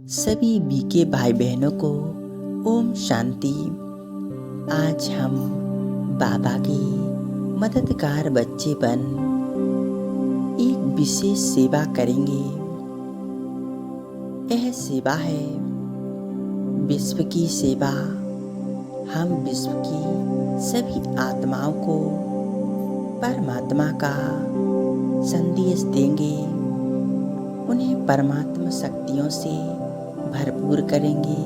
सभी बीके भाई बहनों को ओम शांति। आज हम बाबा के मददगार बच्चे बन एक विशेष सेवा करेंगे। यह सेवा है विश्व की सेवा। हम विश्व की सभी आत्माओं को परमात्मा का संदेश देंगे, उन्हें परमात्मा शक्तियों से भरपूर करेंगे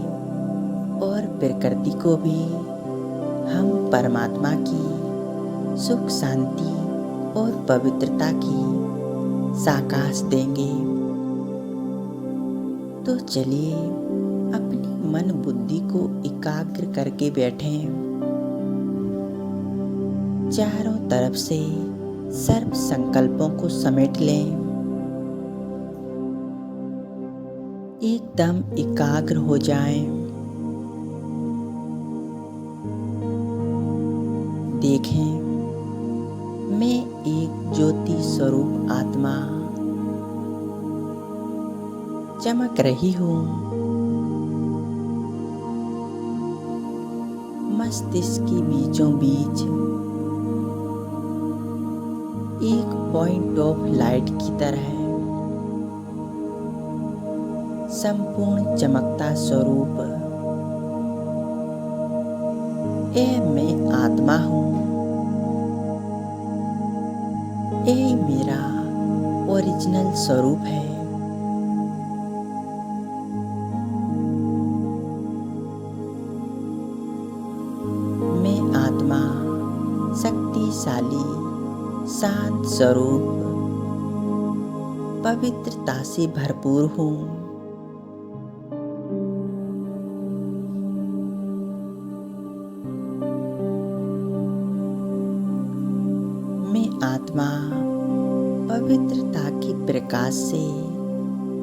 और प्रकृति को भी हम परमात्मा की सुख शांति और पवित्रता की साकाश देंगे। तो चलिए अपनी मन बुद्धि को एकाग्र करके बैठें। चारों तरफ से सर्व संकल्पों को समेट लें। एकदम एकाग्र हो जाएं। देखें, मैं एक ज्योति स्वरूप आत्मा चमक रही हूँ। मस्तिष्क के बीचों बीच एक पॉइंट ऑफ लाइट की तरह संपूर्ण चमकता स्वरूप। यह मैं आत्मा हूँ। यह मेरा ओरिजिनल स्वरूप है। मैं आत्मा शक्तिशाली शांत स्वरूप पवित्रता से भरपूर हूँ। मैं आत्मा पवित्रता के प्रकाश से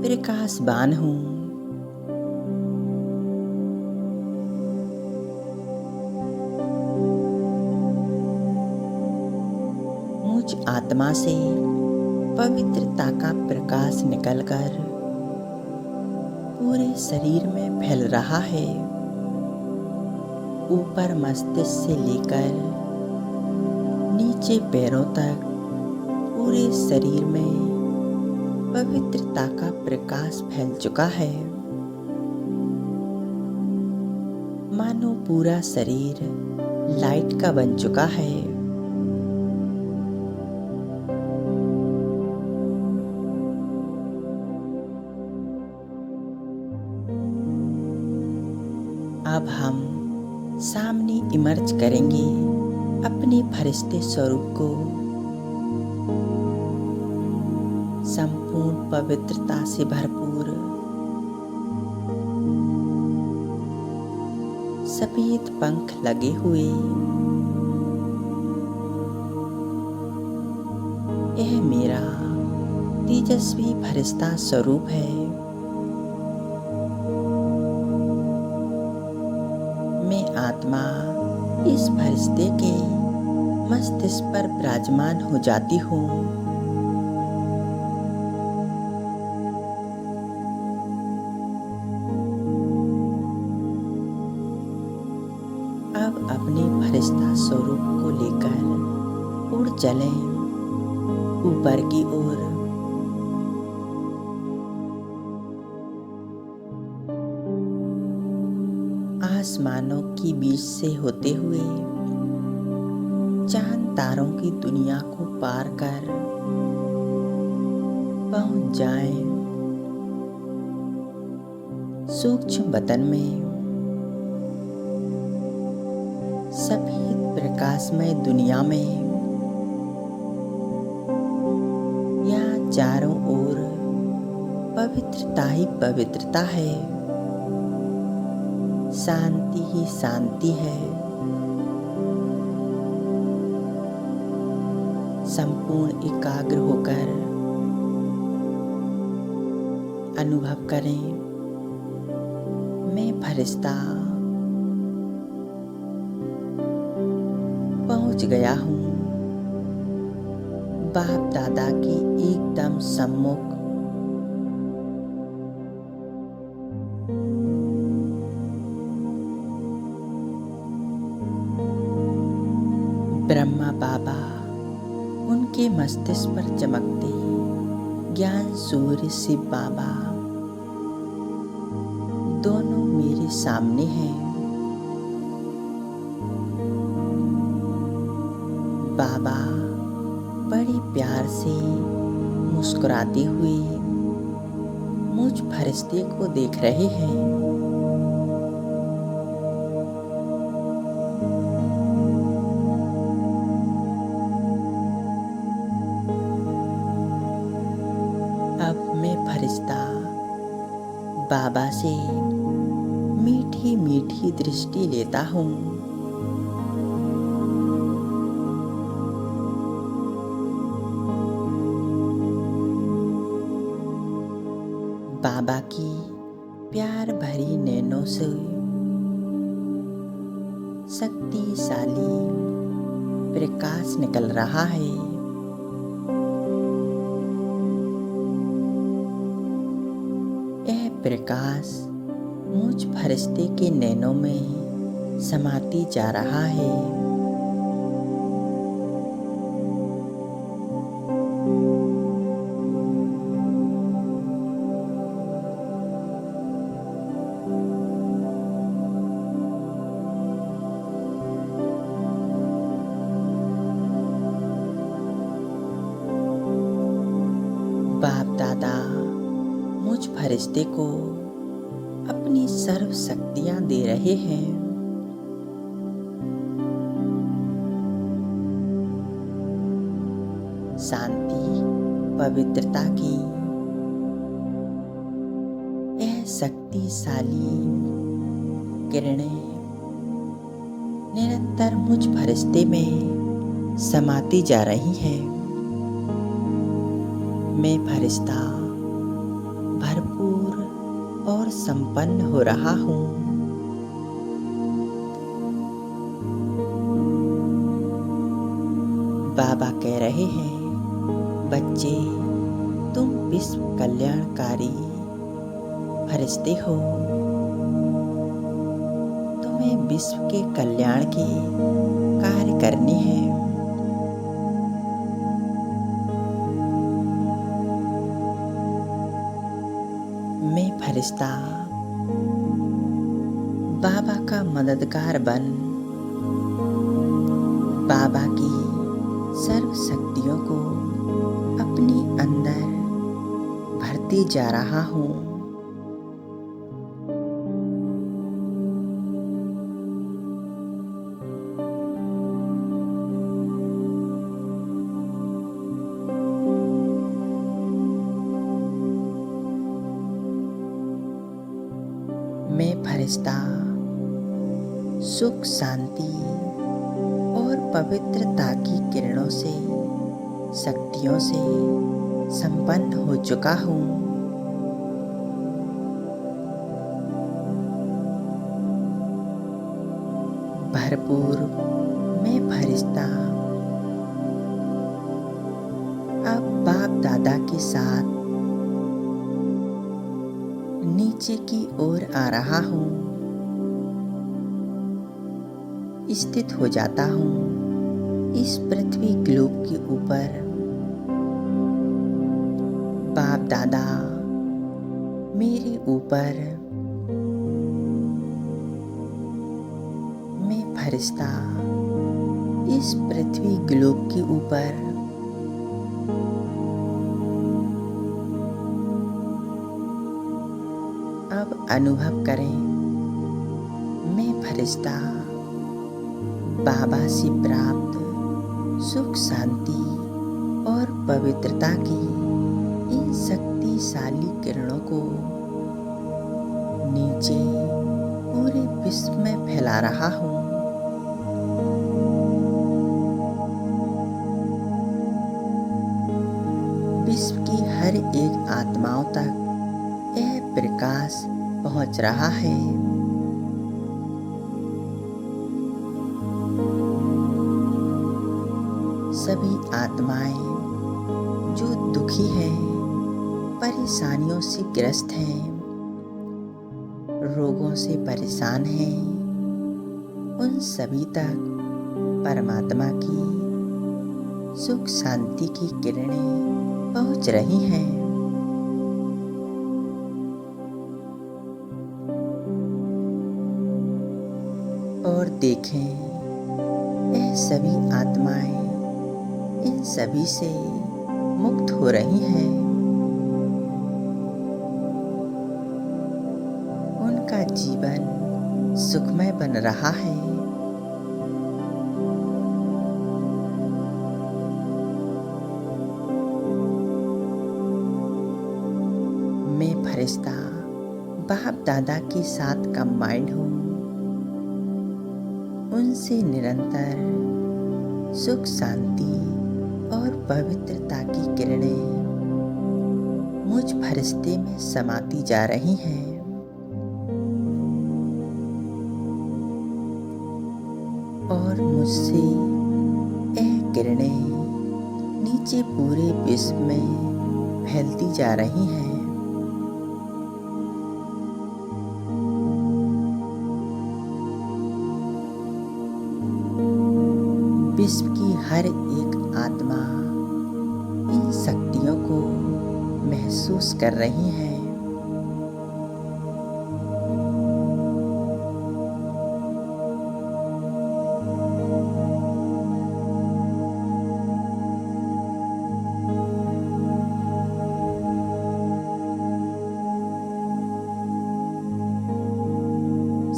प्रकाशवान हूँ। मुझ आत्मा से पवित्रता का प्रकाश निकलकर पूरे शरीर में फैल रहा है। ऊपर मस्तिष्क से लेकर नीचे पैरों तक पूरे शरीर में पवित्रता का प्रकाश फैल चुका है। मानो पूरा शरीर लाइट का बन चुका है। अब हम सामने इमर्ज करेंगे अपने फरिश्ते स्वरूप को। संपूर्ण पवित्रता से भरपूर सफेद पंख लगे हुए यह मेरा तेजस्वी फरिश्ता स्वरूप है। मैं आत्मा इस फरिश्ते के मस्तिष्क पर विराजमान हो जाती हूँ। अब अपने फरिश्ता स्वरूप को लेकर उड़ चलें ऊपर की ओर। आसमानों की बीच से होते हुए चांद तारों की दुनिया को पार कर पहुंच जाएं सूक्ष्म बदन में। सफेद प्रकाशमय दुनिया में यहाँ चारों ओर पवित्रता ही पवित्रता है, शांति ही शांति है। संपूर्ण एकाग्र होकर अनुभव करें, मैं फरिश्ता पहुंच गया हूँ बाप दादा की एकदम सम्मुख। बाबा उनके मस्तिष्क पर चमकते ज्ञान सूर्य शिव बाबा दोनों मेरे सामने हैं। बाबा बड़े प्यार से मुस्कुराते हुए मुझ फरिश्ते को देख रहे हैं। अब मैं फरिश्ता बाबा से मीठी मीठी दृष्टि लेता हूँ। बाबा की प्यार भरी नैनों से शक्तिशाली प्रकाश निकल रहा है। यह प्रकाश मुझ फरिश्ते के नैनों में समाती जा रहा है। बाप दादा मुझ फरिश्ते को अपनी सर्व शक्तियां दे रहे हैं। शांति पवित्रता की यह शक्तिशाली किरणें निरंतर मुझ फरिश्ते में समाती जा रही हैं। मैं फरिश्ता भरपूर और संपन्न हो रहा हूँ। बाबा कह रहे हैं, बच्चे तुम विश्व कल्याणकारी फरिश्ते हो। तुम्हें विश्व के कल्याण के कार्य करने हैं। मैं फरिश्ता बाबा का मददगार बन बाबा की सर्व शक्तियों को अपने अंदर भरती जा रहा हूँ। मैं फरिश्ता सुख शांति और पवित्रता की किरणों से शक्तियों से संपन्न हो चुका हूँ। भरपूर मैं फरिश्ता अब बाप दादा के साथ नीचे की ओर आ रहा हूँ। स्थित हो जाता हूँ इस पृथ्वी ग्लोब के ऊपर। बाप दादा मेरे ऊपर, मैं फरिश्ता इस पृथ्वी ग्लोब के ऊपर। अब अनुभव करें, मैं फरिश्ता बाबा से प्राप्त सुख शांति और पवित्रता की इन शक्तिशाली किरणों को नीचे पूरे विश्व में फैला रहा हूँ। विश्व की हर एक आत्माओं तक यह प्रकाश पहुँच रहा है। सभी आत्माएं जो दुखी हैं, परेशानियों से ग्रस्त हैं, रोगों से परेशान हैं, उन सभी तक परमात्मा की सुख शांति की किरणें पहुंच रही हैं। और देखें, यह सभी आत्माएं इन सभी से मुक्त हो रही हैं। उनका जीवन सुखमय बन रहा है। मैं फरिश्ता बाप दादा के साथ कंबाइंड हूँ। उनसे निरंतर सुख शांति और पवित्रता की किरणें मुझ फरिश्ते में समाती जा रही हैं। और मुझसे यह किरणें नीचे पूरे विश्व में फैलती जा रही हैं। विश्व की हर एक आत्मा इन शक्तियों को महसूस कर रही है।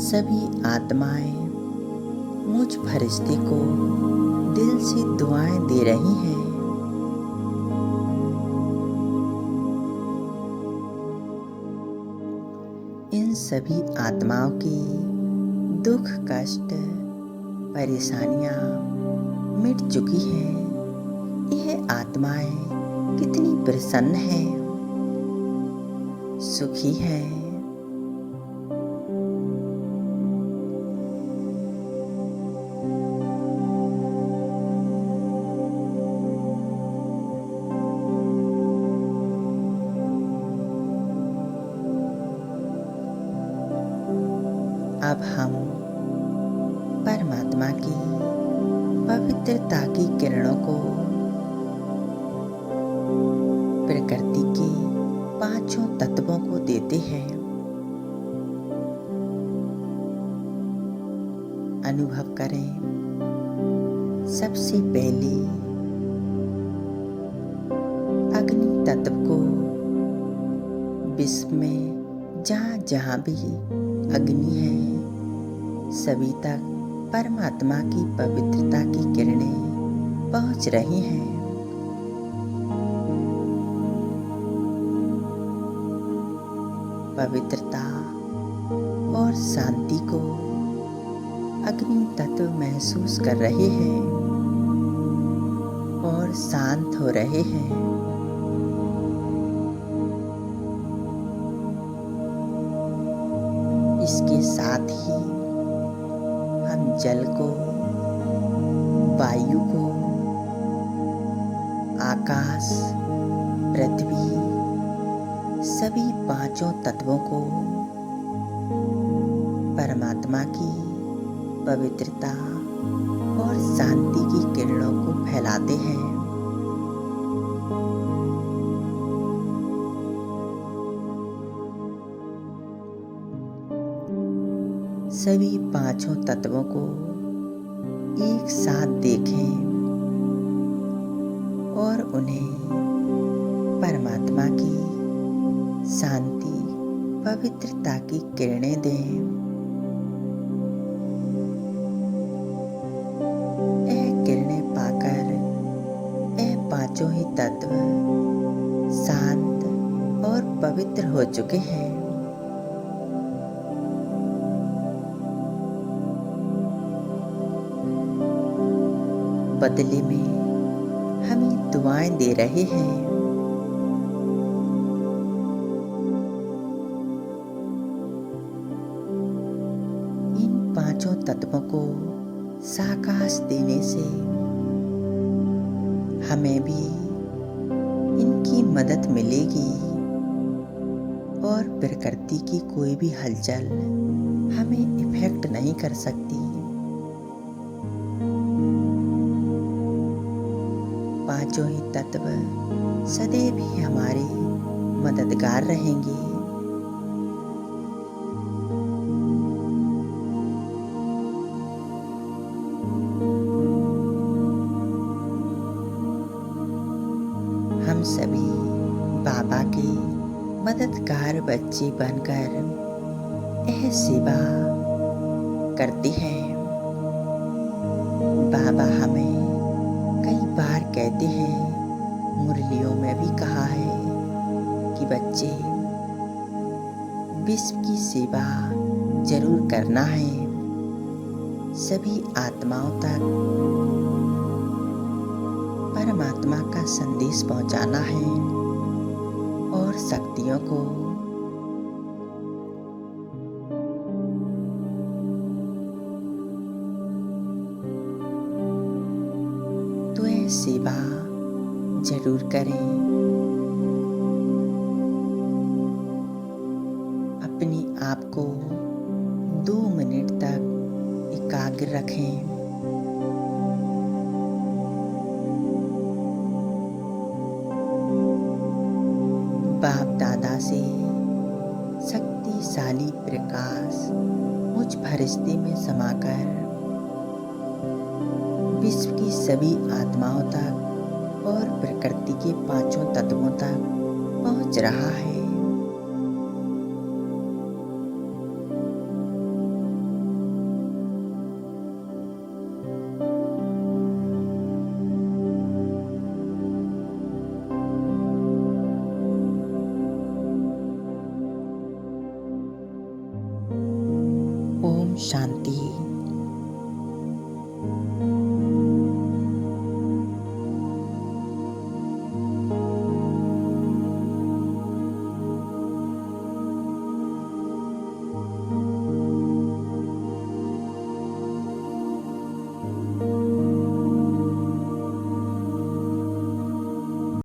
सभी आत्माएं मुझ फरिश्ते को दिल से दुआएं दे रही हैं। इन सभी आत्माओं की दुख कष्ट परेशानियां मिट चुकी हैं। यह आत्माएं कितनी प्रसन्न हैं, सुखी हैं। अब हम परमात्मा की पवित्रता की किरणों को प्रकृति के पांचों तत्वों को देते हैं। अनुभव करें, सबसे पहले अग्नि तत्व को विश्व में जहाँ भी अग्नि है, सभी तक परमात्मा की पवित्रता की किरणें पहुंच रही हैं। पवित्रता और शांति को अग्नि तत्व महसूस कर रहे हैं और शांत हो रहे हैं। इसके साथ ही हम जल को, वायु को, आकाश, पृथ्वी, सभी पांचों तत्वों को परमात्मा की पवित्रता और शांति की किरणों को फैलाते हैं। सभी पांचों तत्वों को एक साथ देखें और उन्हें परमात्मा की शांति, पवित्रता की किरणें दें। यह किरणें पाकर यह पांचों ही तत्व शांत और पवित्र हो चुके हैं। बदले में हमें दुआएं दे रहे हैं। इन पांचों तत्वों को साकाश देने से हमें भी इनकी मदद मिलेगी और प्रकृति की कोई भी हलचल हमें इफेक्ट नहीं कर सकती। पांचों ही तत्व सदैव ही हमारे मददगार रहेंगे। हम सभी बाबा के मददगार बच्चे बनकर यह सेवा करते हैं। बाबा हमें कई बार कहते हैं, मुरलियों में भी कहा है कि बच्चे, विश्व की सेवा जरूर करना है। सभी आत्माओं तक परमात्मा का संदेश पहुंचाना है और शक्तियों को तो यह सेवा जरूर करें। अपने आप को 2 मिनट तक एकाग्र रखें। बाप दादा से शक्तिशाली प्रकाश मुझ फरिश्ते में समाकर विश्व की सभी आत्माओं तक और प्रकृति के पांचों तत्वों तक पहुंच रहा है। ओम शांति।